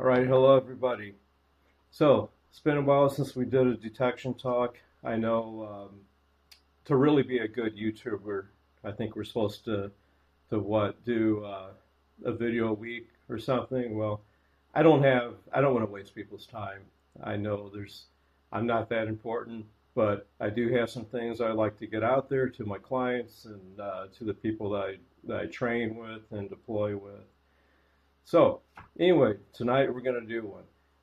All right, hello everybody. So it's been a while since we did a detection talk. I know to really be a good YouTuber, I think we're supposed to do a video a week or something. Well, I don't want to waste people's time. I know I'm not that important, but I do have some things I like to get out there to my clients and to the people that I train with and deploy with. So, anyway, tonight we're going to do one.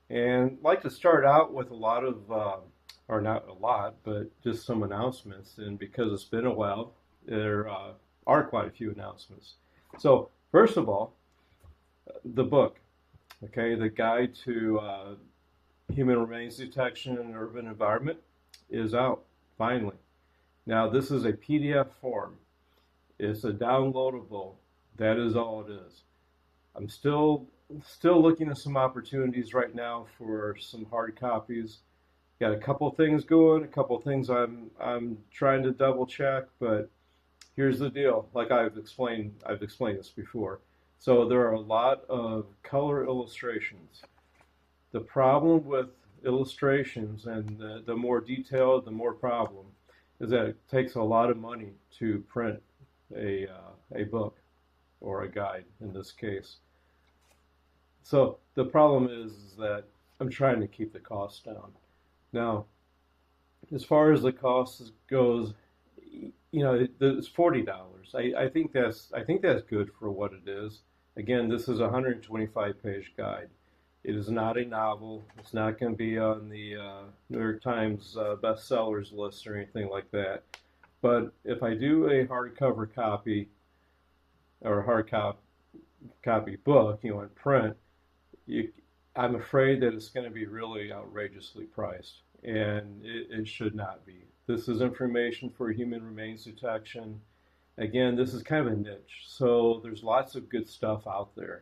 And I'd like to start out with a lot of, or not a lot, but just some announcements. And because it's been a while, there are quite a few announcements. So, first of all, the book, okay, the Guide to Human Remains Detection in an Urban Environment is out, finally. Now, this is a PDF form. It's a downloadable. That is all it is. I'm still looking at some opportunities right now for some hard copies. Got a couple things going, a couple things I'm trying to double check, but here's the deal. Like I've explained this before. So there are a lot of color illustrations. The problem with illustrations, and the more detailed, the more problem, is that it takes a lot of money to print a book or a guide in this case. So the problem is that I'm trying to keep the cost down. Now, as far as the cost goes, it's $40. I think that's good for what it is. Again, this is a 125-page guide. It is not a novel. It's not going to be on the New York Times bestsellers list or anything like that. But if I do a hardcover copy or a copy book, in print, I'm afraid that it's going to be really outrageously priced, and it should not be. This is information for human remains detection. Again, this is kind of a niche, so there's lots of good stuff out there.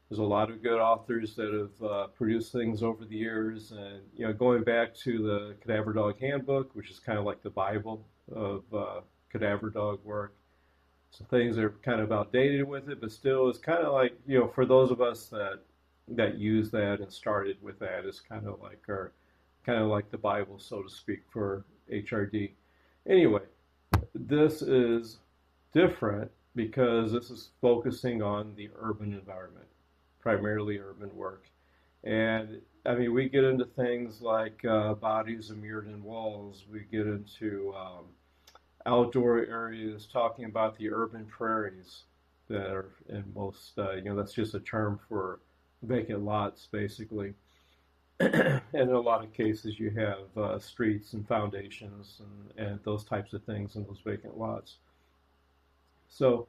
There's a lot of good authors that have produced things over the years, and going back to the Cadaver Dog Handbook, which is kind of like the Bible of cadaver dog work. Some things are kind of outdated with it, but still, it's kind of like for those of us that use that and started with that, it's kind of like the Bible, so to speak, for HRD. Anyway, this is different because this is focusing on the urban environment, primarily urban work. And I mean, we get into things like bodies immured in walls. We get into outdoor areas, talking about the urban prairies that are in most, that's just a term for vacant lots, basically. And in a lot of cases, you have streets and foundations and those types of things in those vacant lots. So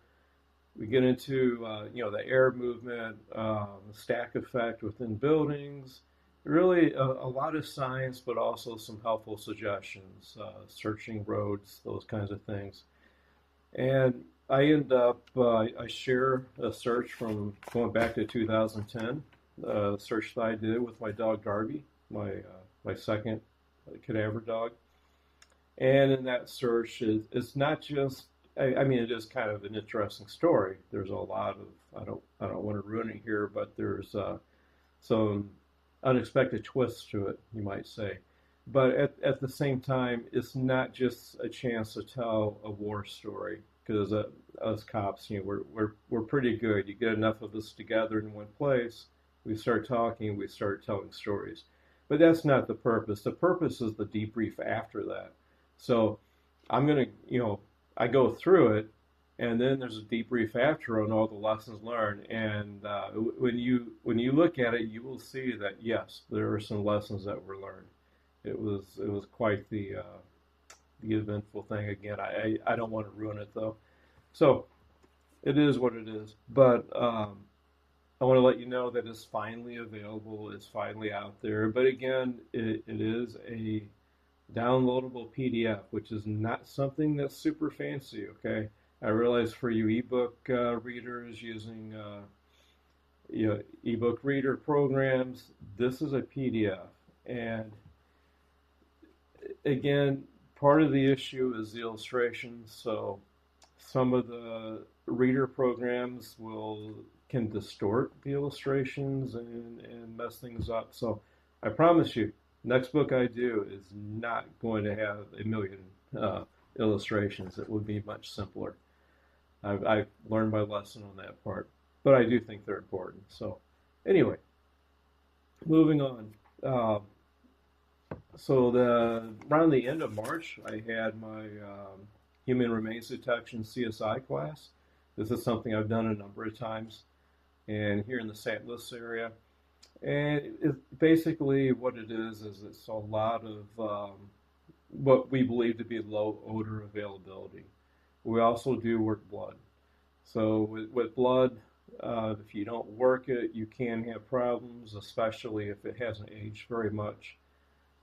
we get into, the air movement, the stack effect within buildings, really a lot of science, but also some helpful suggestions, searching roads, those kinds of things. And I end up, I share a search from going back to 2010, search that I did with my dog Darby, my second cadaver dog. And in that search, it's not just, I mean, it is kind of an interesting story. There's a lot of, I don't want to ruin it here, but there's some unexpected twists to it, you might say. But at the same time, it's not just a chance to tell a war story, because us cops, we're pretty good. You get enough of us together in one place, we start talking, we start telling stories. But that's not the purpose. The purpose is the debrief after that. So I'm going to, I go through it, and then there's a debrief after on all the lessons learned. And when you look at it, you will see that yes, there are some lessons that were learned. It was quite the eventful thing. Again, I don't want to ruin it though. So it is what it is. But I want to let you know that it's finally available. It's finally out there. But again, it is a downloadable PDF, which is not something that's super fancy. Okay, I realize for you ebook readers using ebook reader programs, this is a PDF. And again, part of the issue is the illustrations. So some of the reader programs will can distort the illustrations and mess things up. So I promise you, next book I do is not going to have a million illustrations. It would be much simpler. I've learned my lesson on that part, but I do think they're important. So anyway, moving on. Around the end of March, I had my Human Remains Detection CSI class. This is something I've done a number of times, and here in the St. Louis area. And basically what it is it's a lot of what we believe to be low odor availability. We also do work blood. So with blood, if you don't work it, you can have problems, especially if it hasn't aged very much.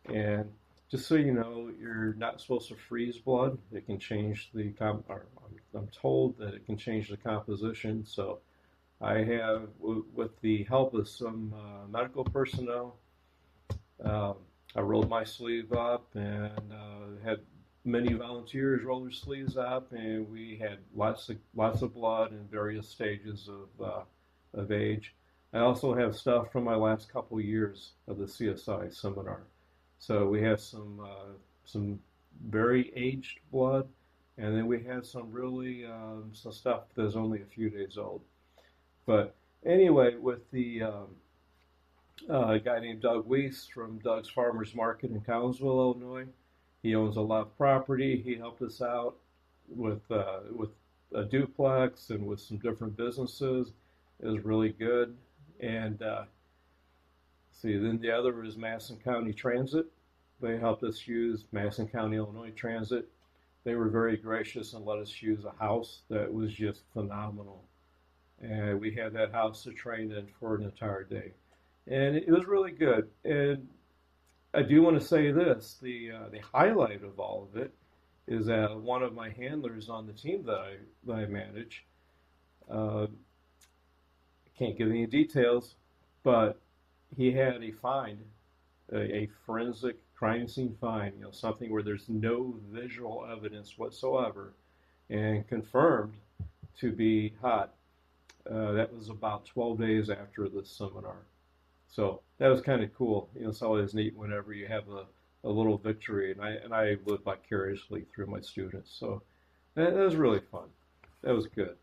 And just so you know, you're not supposed to freeze blood. It can change I'm told that it can change the composition. So I have, with the help of some medical personnel, I rolled my sleeve up and had many volunteers roll their sleeves up, and we had lots of blood in various stages of age. I also have stuff from my last couple years of the CSI seminar. So we have some very aged blood, and then we have some really some stuff that's only a few days old. But anyway, with the a guy named Doug Weiss from Doug's Farmers Market in Collinsville, Illinois. He owns a lot of property. He helped us out with a duplex and with some different businesses. It was really good. And then the other is Madison County Transit. They helped us use Madison County, Illinois Transit. They were very gracious and let us use a house that was just phenomenal. And we had that house to train in for an entire day. And it was really good. And I do want to say this, the highlight of all of it is that one of my handlers on the team that I manage, can't give any details, but he had a find, a forensic crime scene find, something where there's no visual evidence whatsoever, and confirmed to be hot. That was about 12 days after the seminar. So that was kind of cool. It's always neat whenever you have a little victory, and I live vicariously through my students. So that was really fun. That was good.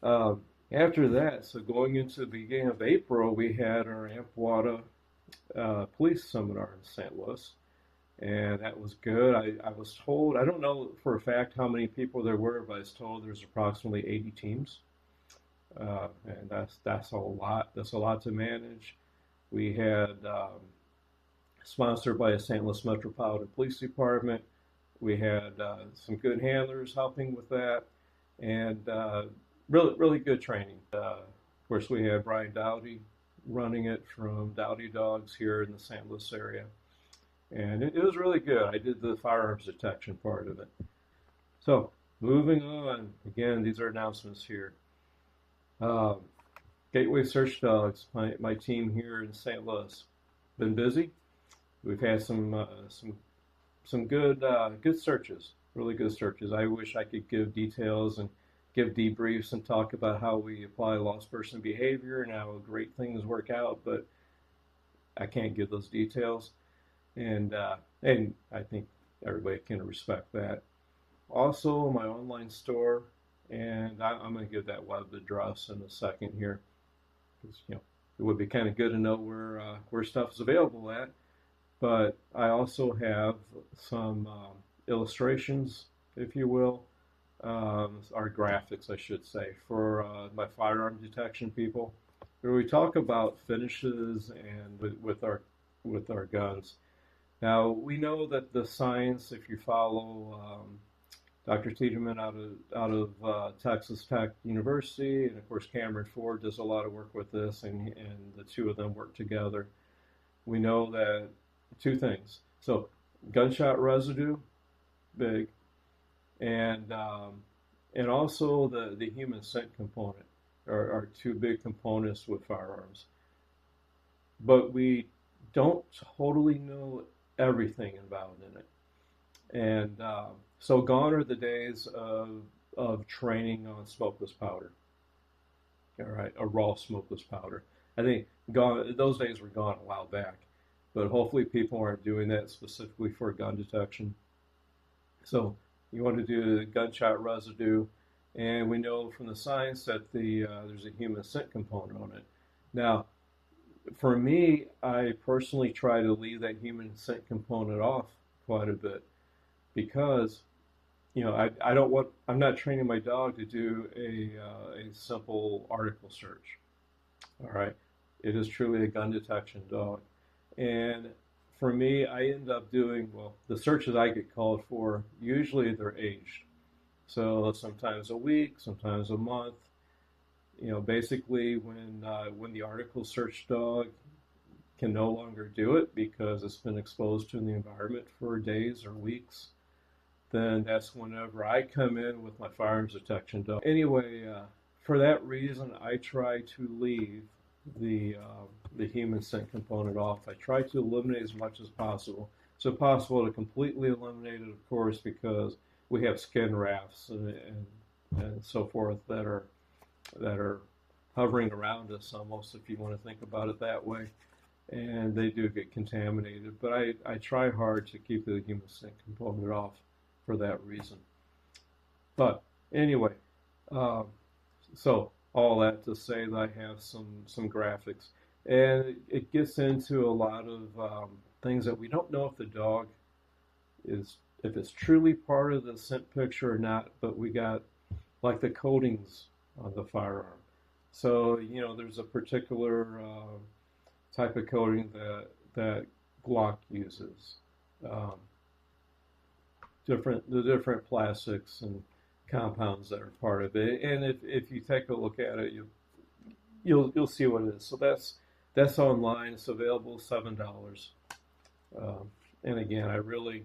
After that, so going into the beginning of April, we had our Ampwada police seminar in St. Louis, and that was good. I was told, I don't know for a fact how many people there were, but I was told there's approximately 80 teams, and that's a lot. That's a lot to manage. We had sponsored by the St. Louis Metropolitan Police Department. We had some good handlers helping with that, and really good training. Of course, we had Brian Dowdy running it from Dowdy Dogs here in the St. Louis area, and it was really good. I did the firearms detection part of it. So moving on, again, these are announcements here. Gateway Search Dogs, my team here in St. Louis, been busy. We've had some good searches, really good searches. I wish I could give details and give debriefs and talk about how we apply lost person behavior and how great things work out, but I can't give those details, and I think everybody can respect that. Also, my online store, and I'm going to give that web address in a second here. It would be kind of good to know where stuff is available at. But I also have some illustrations, if you will, or graphics, I should say, for my firearm detection people, where we talk about finishes and with our guns. Now we know that the science, if you follow Dr. Tiedemann out of Texas Tech University, and of course Cameron Ford does a lot of work with this, and the two of them work together. We know that two things. So gunshot residue, big, and also the human scent component are two big components with firearms. But we don't totally know everything involved in it. And so gone are the days of training on smokeless powder. all right, a raw smokeless powder. I think gone, those days were gone a while back, but hopefully people aren't doing that specifically for gun detection. So you want to do the gunshot residue, and we know from the science that there's a human scent component on it. Now, for me, I personally try to leave that human scent component off quite a bit because I don't want, I'm not training my dog to do a simple article search. All right, it is truly a gun detection dog, and for me, I end up doing, well, the searches I get called for usually they're aged, so sometimes a week, sometimes a month. Basically when the article search dog can no longer do it because it's been exposed to the environment for days or weeks, then that's whenever I come in with my firearms detection dog. Anyway, for that reason, I try to leave the human scent component off. I try to eliminate as much as possible. It's impossible to completely eliminate it, of course, because we have skin rafts and so forth that are hovering around us almost, if you want to think about it that way. And they do get contaminated, but I try hard to keep the human scent component off for that reason. But anyway, so all that to say that I have some graphics, and it gets into a lot of things that we don't know if the dog is, if it's truly part of the scent picture or not. But we got like the coatings on the firearm. So there's a particular type of coating that Glock uses. The different plastics and compounds that are part of it, and if you take a look at it, you'll see what it is. So that's online. It's available $7. And again, I really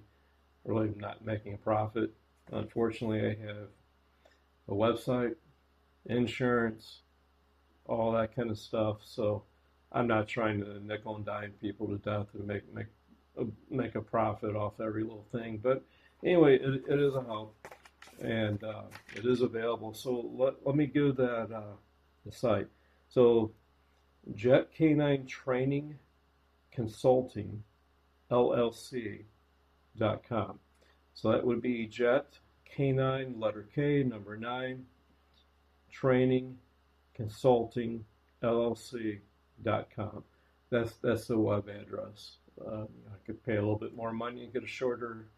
am not making a profit. Unfortunately, I have a website, insurance, all that kind of stuff. So I'm not trying to nickel and dime people to death and make a profit off every little thing. But anyway, it is a help, and it is available. So let me give that the site. So JETK9 Training Consulting LLC.com. So that would be Jet K9 letter K number 9 Training Consulting LLC.com. That's the web address. I could pay a little bit more money and get a shorter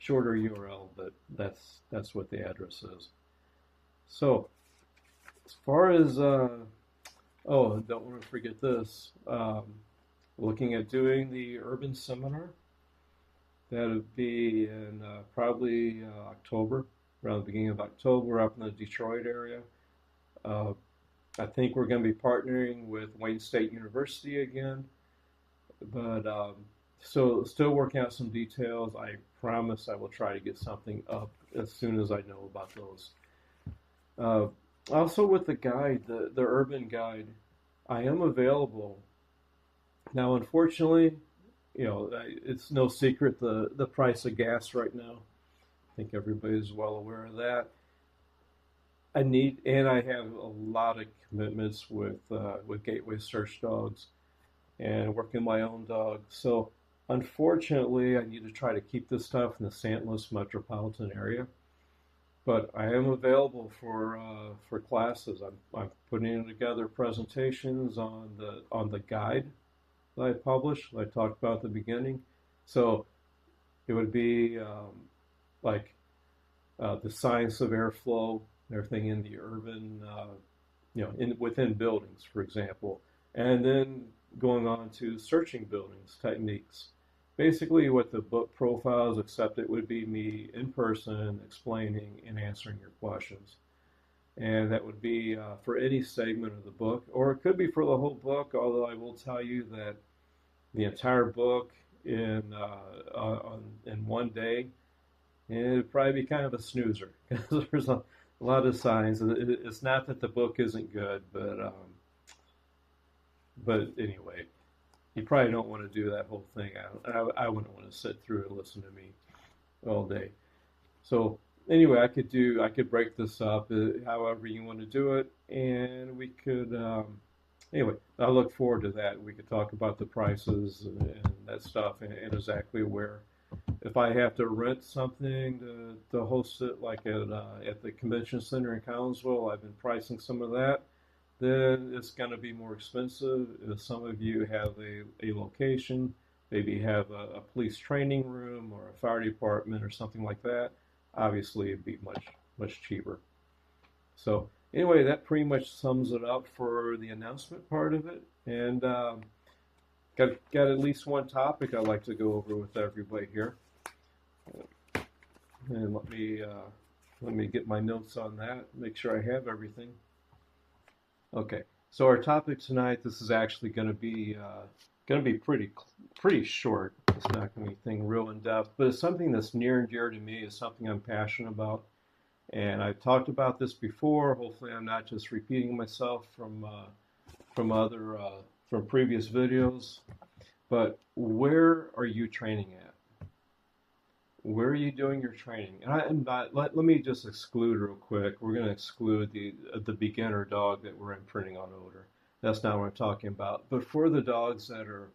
URL, but that's what the address is. So as far as don't want to forget this. Looking at doing the urban seminar. That would be in probably October, around the beginning of October, up in the Detroit area. I think we're going to be partnering with Wayne State University again, but so still working out some details. I promise I will try to get something up as soon as I know about those. Also with the guide, the urban guide, I am available. Now, unfortunately, it's no secret the price of gas right now. I think everybody's well aware of that. I have a lot of commitments with Gateway Search Dogs and working my own dogs. So unfortunately, I need to try to keep this stuff in the St. Louis metropolitan area. But I am available for classes. I'm putting together presentations on the guide that I published, that I talked about at the beginning. So it would be like the science of airflow, everything in the urban, within buildings, for example, and then going on to searching buildings techniques. Basically, what the book profiles, except it would be me in person explaining and answering your questions. And that would be for any segment of the book, or it could be for the whole book, although I will tell you that the entire book in one day, it would probably be kind of a snoozer, because there's a lot of signs. It's not that the book isn't good, but anyway, you probably don't want to do that whole thing. I wouldn't want to sit through and listen to me all day. So anyway, I could break this up however you want to do it, and we could anyway. I look forward to that. We could talk about the prices and that stuff, and exactly where if I have to rent something to host it, like at the convention center in Collinsville, I've been pricing some of that. Then it's going to be more expensive. If some of you have a location, maybe have a police training room or a fire department or something like that, obviously it'd be much cheaper. So anyway, that pretty much sums it up for the announcement part of it. And got at least one topic I'd like to go over with everybody here. And let me get my notes on that. Make sure I have everything. Okay, so our topic tonight, this is actually going to be pretty short. It's not going to be anything real in depth, but it's something that's near and dear to me. It's something I'm passionate about, and I've talked about this before. Hopefully, I'm not just repeating myself from other from previous videos. But where are you training at? Where are you doing your training? And I'm not, let me just exclude real quick. We're going to exclude the beginner dog that we're imprinting on odor. That's not what I'm talking about. But for the dogs that are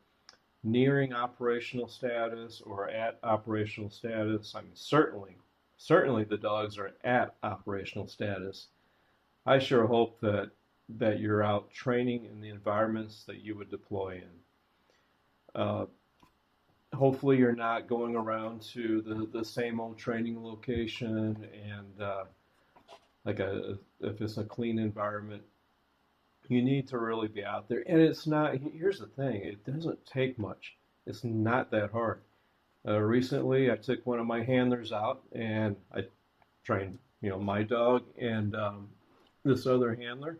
nearing operational status or at operational status, I mean, certainly the dogs are at operational status. I sure hope that you're out training in the environments that you would deploy in. Hopefully you're not going around to the same old training location and if it's a clean environment, you need to really be out there. And it's not, here's the thing, it doesn't take much. It's not that hard. Recently, I took one of my handlers out and I trained, my dog and this other handler.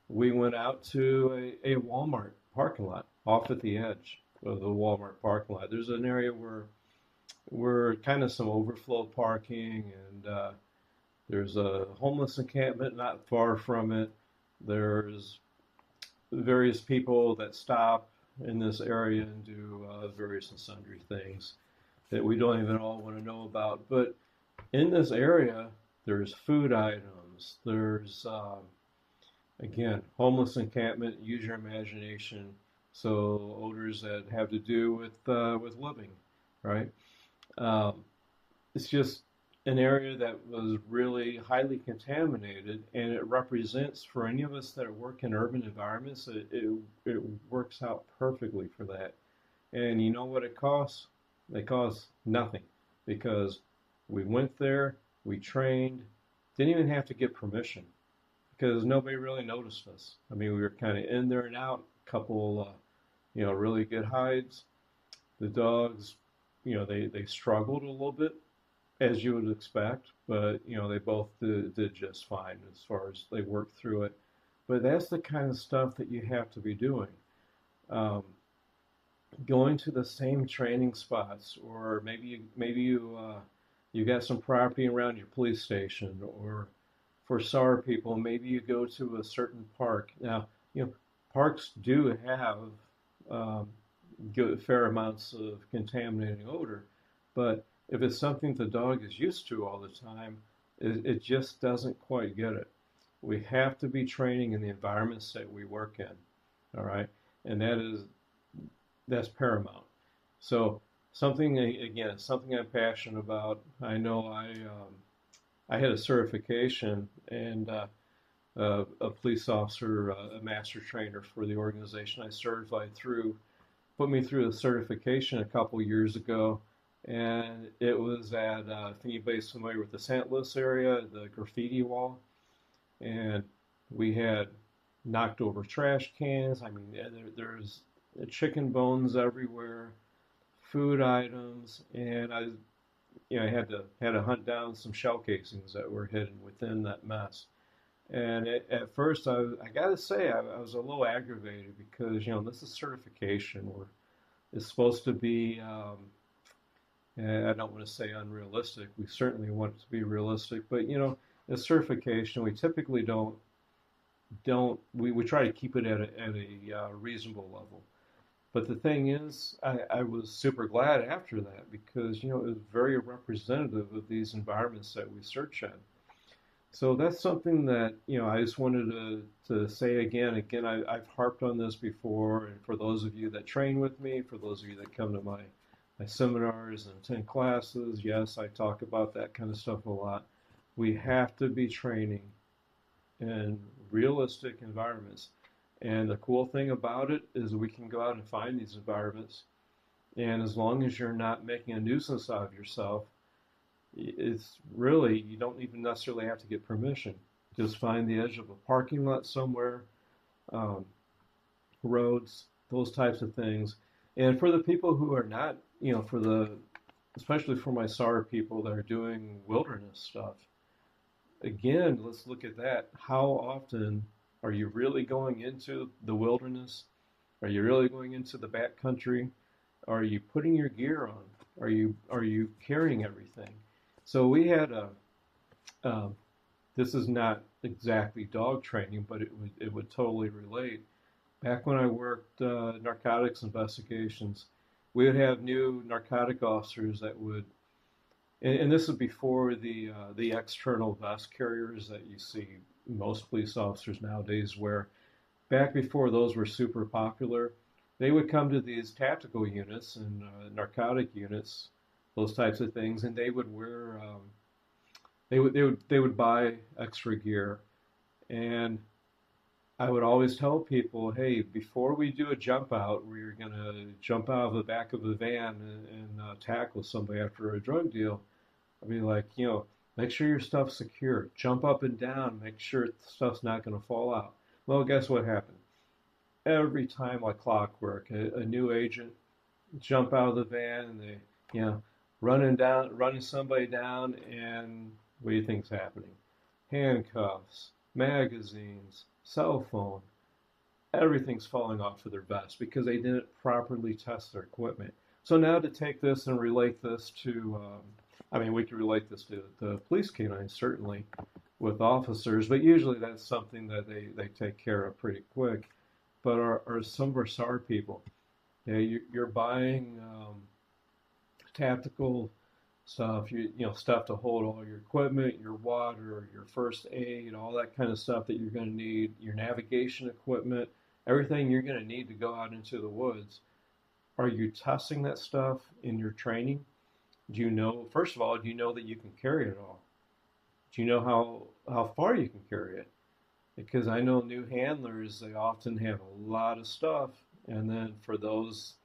We went out to a Walmart parking lot off at the edge of the Walmart parking lot. There's an area where kind of some overflow parking, and there's a homeless encampment not far from it. There's various people that stop in this area and do various and sundry things that we don't even all want to know about. But in this area, there's food items. There's again, homeless encampment. Use your imagination. So odors that have to do with living, right? It's just an area that was really highly contaminated, and it represents for any of us that work in urban environments, it works out perfectly for that. And you know what it costs? It costs nothing because we went there, we trained, didn't even have to get permission because nobody really noticed us. I mean, we were kind of in there and out, a couple, really good hides. The dogs, they struggled a little bit, as you would expect, but they both did just fine as far as they worked through it. But that's the kind of stuff that you have to be doing. Going to the same training spots, or maybe you got some property around your police station, or for SAR people, maybe you go to a certain park. Now, parks do have fair amounts of contaminating odor, but if it's something the dog is used to all the time, it just doesn't quite get it. We have to be training in the environments that we work in, all right? And that's paramount. So something I'm passionate about. I know I had a certification and a police officer, a master trainer for the organization I certified through, put me through a certification a couple years ago. And it was at, if anybody's familiar with the St. Louis area, the graffiti wall. And we had knocked over trash cans. I mean, there's chicken bones everywhere, food items, and I had to hunt down some shell casings that were hidden within that mess. And at first, I got to say, I was a little aggravated because this is certification, where it's supposed to be. And I don't want to say unrealistic. We certainly want it to be realistic, but a certification, we typically we try to keep it at a reasonable level. But the thing is, I was super glad after that because, it was very representative of these environments that we search in. So that's something that, I just wanted to say again. Again, I've harped on this before, and for those of you that train with me, for those of you that come to my seminars and attend classes, yes, I talk about that kind of stuff a lot. We have to be training in realistic environments. And the cool thing about it is we can go out and find these environments. And as long as you're not making a nuisance out of yourself, it's really, you don't even necessarily have to get permission. Just find the edge of a parking lot somewhere, um, roads, those types of things. And for the people who are not, especially for my SAR people that are doing wilderness stuff, again, let's look at that. How often are you really going into the wilderness? Are you really going into the backcountry? Are you putting your gear on? Are you carrying everything? So we had a. Um, this is not exactly dog training, but it would totally relate. Back when I worked narcotics investigations, we would have new narcotic officers that would, and this is before the external vest carriers that you see most police officers nowadays wear. Back before those were super popular, they would come to these tactical units and narcotic units, those types of things, and they would wear, they would buy extra gear. And I would always tell people, hey, before we do a jump out where you're going to jump out of the back of a van and tackle somebody after a drug deal, I'd be like, make sure your stuff's secure. Jump up and down, make sure stuff's not going to fall out. Well, guess what happened? Every time, like clockwork, a new agent jump out of the van and they, running somebody down, and what do you think's happening? Handcuffs, magazines, cell phone, everything's falling off of their vest because they didn't properly test their equipment. So now to take this and relate this to, we could relate this to the police canines, certainly, with officers, but usually that's something that they take care of pretty quick. But are some of our SAR people, you're buying tactical stuff, stuff to hold all your equipment, your water, your first aid, all that kind of stuff that you're going to need, your navigation equipment, everything you're going to need to go out into the woods. Are you testing that stuff in your training? First of all, do you know that you can carry it all? Do you know how far you can carry it? Because I know new handlers, they often have a lot of stuff, and then for those,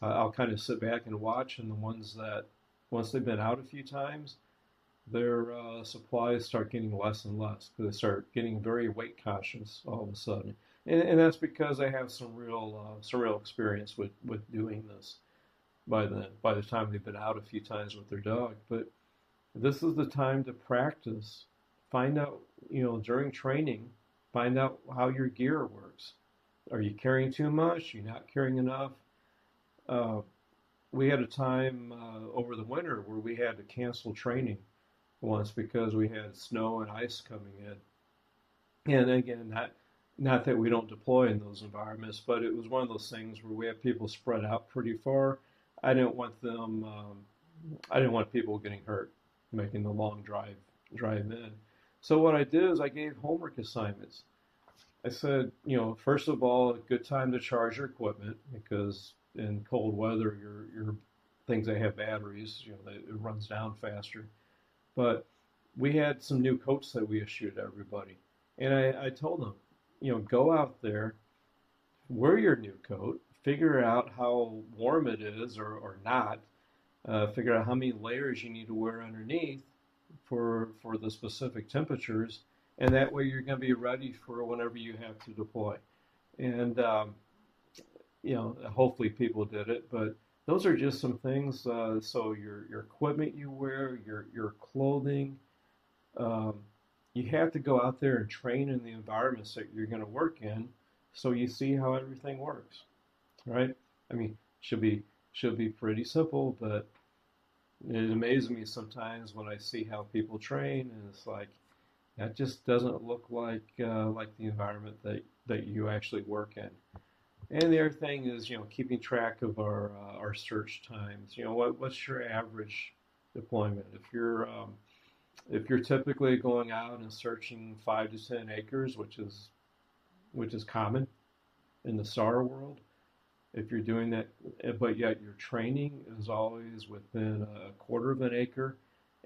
I'll kind of sit back and watch, and the ones that, once they've been out a few times, their supplies start getting less and less because they start getting very weight conscious all of a sudden, and that's because they have some real experience with doing this by the time they've been out a few times with their dog. But this is the time to practice. Find out, during training, find out how your gear works. Are you carrying too much? Are you not carrying enough? We had a time over the winter where we had to cancel training once because we had snow and ice coming in. And again, not that we don't deploy in those environments, but it was one of those things where we have people spread out pretty far. I didn't want people getting hurt making the long drive in. So what I did is I gave homework assignments. I said, first of all, a good time to charge your equipment because in cold weather, your things that have batteries, it runs down faster. But we had some new coats that we issued to everybody, and I told them, go out there, wear your new coat, figure out how warm it is or not, figure out how many layers you need to wear underneath for the specific temperatures, and that way you're going to be ready for whenever you have to deploy. And hopefully people did it, but those are just some things. So your equipment you wear, your clothing, you have to go out there and train in the environments that you're going to work in, so you see how everything works, right? Should be pretty simple, but it amazes me sometimes when I see how people train, and it's like that just doesn't look like the environment that you actually work in. And the other thing is, keeping track of our search times. What's your average deployment? If you're typically going out and searching 5 to 10 acres, which is common in the SAR world, if you're doing that, but yet your training is always within a quarter of an acre,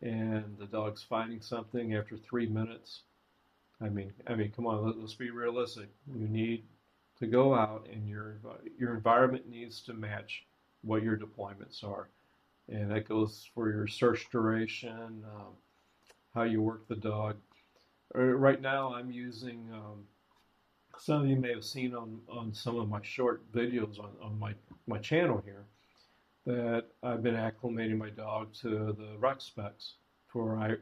and the dog's finding something after 3 minutes. I mean, come on, let's be realistic. You need to go out, and your environment needs to match what your deployments are, and that goes for your search duration, how you work the dog. Right now, I'm using. Some of you may have seen on some of my short videos on my channel here that I've been acclimating my dog to the rec specs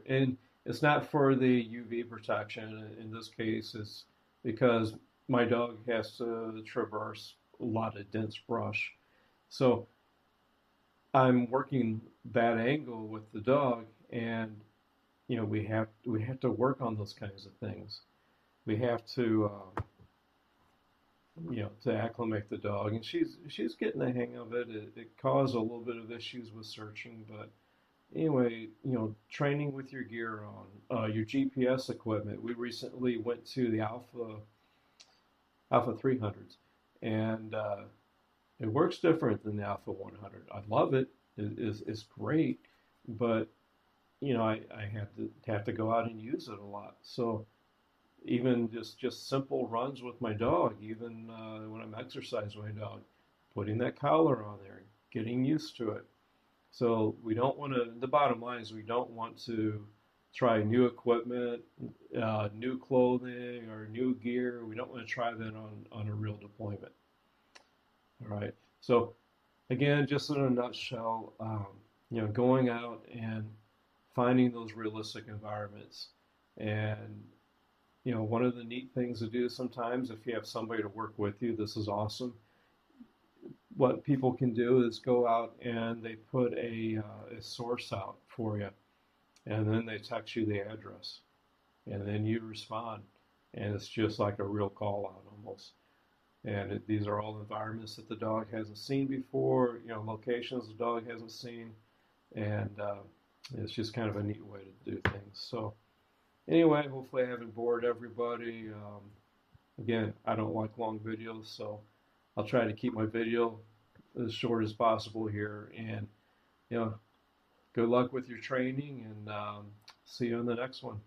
and it's not for the UV protection. In this case, it's because my dog has to traverse a lot of dense brush. So I'm working that angle with the dog, and we have to work on those kinds of things. We have to acclimate the dog, and she's getting the hang of it. It caused a little bit of issues with searching, but anyway, training with your gear on, your GPS equipment. We recently went to the Alpha 300s, and it works different than the Alpha 100. I love it. It's great, but I have to go out and use it a lot. So even just simple runs with my dog, even when I'm exercising my dog, putting that collar on there, getting used to it. So we don't want to. The bottom line is we don't want to try new equipment, new clothing, or new gear. We don't want to try that on a real deployment. All right. So again, just in a nutshell, going out and finding those realistic environments. And one of the neat things to do sometimes, if you have somebody to work with you, this is awesome. What people can do is go out and they put a source out for you, and then they text you the address, and then you respond, and it's just like a real call out almost. And these are all environments that the dog hasn't seen before, locations the dog hasn't seen, and it's just kind of a neat way to do things. So anyway, hopefully I haven't bored everybody. Again, I don't like long videos, so I'll try to keep my video as short as possible here. And, good luck with your training, and see you in the next one.